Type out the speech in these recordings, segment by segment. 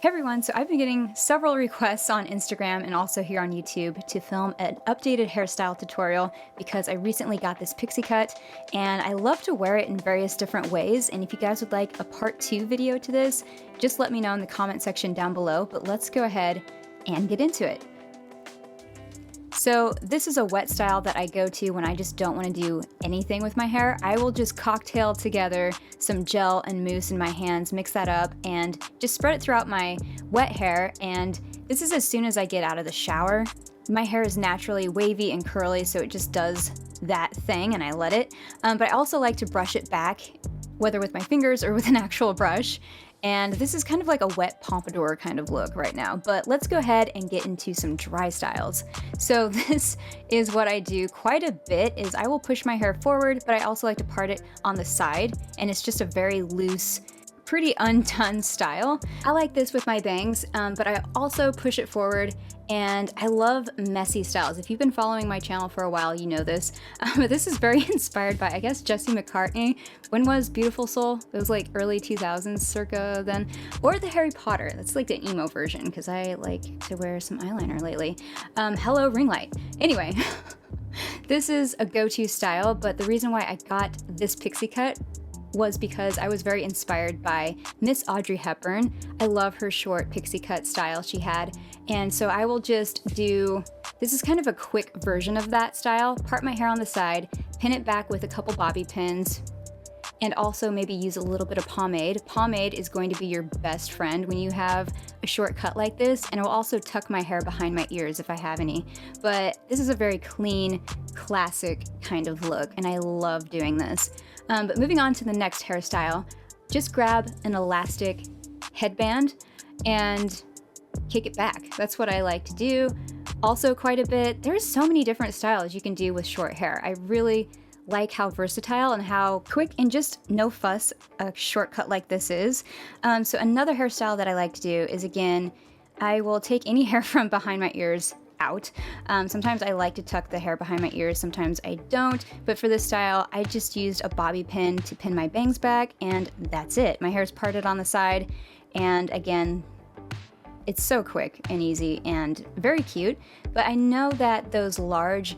Hey everyone, so I've been getting several requests on Instagram and also here on YouTube to film an updated hairstyle tutorial because I recently got this pixie cut and I love to wear it in various different ways. And if you guys would like a part 2 video to this, just let me know in the comment section down below, but let's go ahead and get into it. So this is a wet style that I go to when I just don't want to do anything with my hair. I will just cocktail together some gel and mousse in my hands, mix that up, and just spread it throughout my wet hair. And this is as soon as I get out of the shower. My hair is naturally wavy and curly, so it just does that thing and I let it. But I also like to brush it back, whether with my fingers or with an actual brush. And this is kind of like a wet pompadour kind of look right now, but let's go ahead and get into some dry styles. So this is what I do quite a bit, is I will push my hair forward, but I also like to part it on the side, and it's just a very loose, pretty undone style. I like this with my bangs, but I also push it forward, and I love messy styles. If you've been following my channel for a while, you know this. But this is very inspired by, I guess, Jesse McCartney. When was Beautiful Soul? It was like early 2000s, circa then. Or the Harry Potter. That's like the emo version, because I like to wear some eyeliner lately. Hello, ring light. Anyway, this is a go-to style, but the reason why I got this pixie cut was because I was very inspired by Miss Audrey Hepburn. I love her short pixie cut style she had. And so I will just do, this is kind of a quick version of that style, part my hair on the side, pin it back with a couple bobby pins, and also maybe use a little bit of pomade. Pomade is going to be your best friend when you have a short cut like this, and it will also tuck my hair behind my ears if I have any. But this is a very clean, classic kind of look, and I love doing this. But moving on to the next hairstyle, just grab an elastic headband and kick it back. That's what I like to do. Also quite a bit. There's so many different styles you can do with short hair. I really like how versatile and how quick and just no fuss a shortcut like this is. So another hairstyle that I like to do is, again, I will take any hair from behind my ears out. Sometimes I like to tuck the hair behind my ears, sometimes I don't, but for this style I just used a bobby pin to pin my bangs back, and that's it. My hair's parted on the side, and again, it's so quick and easy and very cute. But I know that those large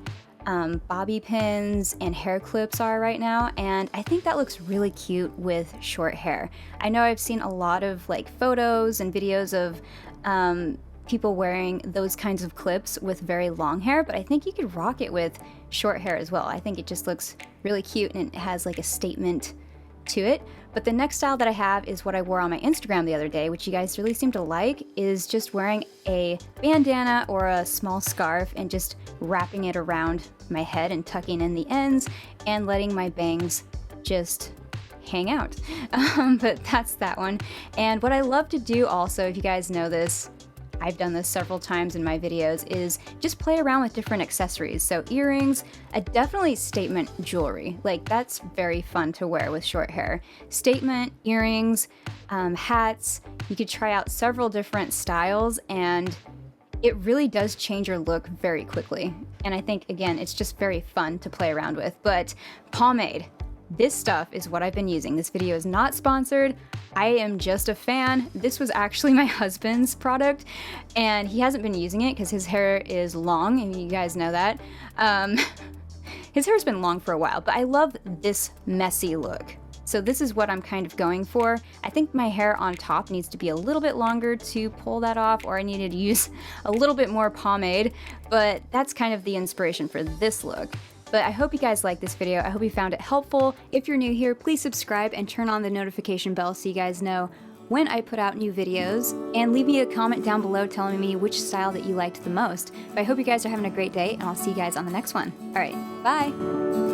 bobby pins and hair clips are right now, and I think that looks really cute with short hair. I know I've seen a lot of like photos and videos of people wearing those kinds of clips with very long hair, but I think you could rock it with short hair as well. I think it just looks really cute and it has like a statement to it. But the next style that I have is what I wore on my Instagram the other day, which you guys really seem to like, is just wearing a bandana or a small scarf and just wrapping it around my head and tucking in the ends and letting my bangs just hang out. But that's that one. And what I love to do also, if you guys know this, I've done this several times in my videos, is just play around with different accessories. So earrings, definitely statement jewelry. Like, that's very fun to wear with short hair. Statement, earrings, hats. You could try out several different styles, and it really does change your look very quickly. And I think, again, it's just very fun to play around with. But pomade. This stuff is what I've been using. This video is not sponsored. I am just a fan. This was actually my husband's product, and he hasn't been using it because his hair is long, and you guys know that. His hair's been long for a while, but I love this messy look. So this is what I'm kind of going for. I think my hair on top needs to be a little bit longer to pull that off, or I needed to use a little bit more pomade, but that's kind of the inspiration for this look. But I hope you guys liked this video. I hope you found it helpful. If you're new here, please subscribe and turn on the notification bell so you guys know when I put out new videos. And leave me a comment down below telling me which style that you liked the most. But I hope you guys are having a great day, and I'll see you guys on the next one. All right, bye.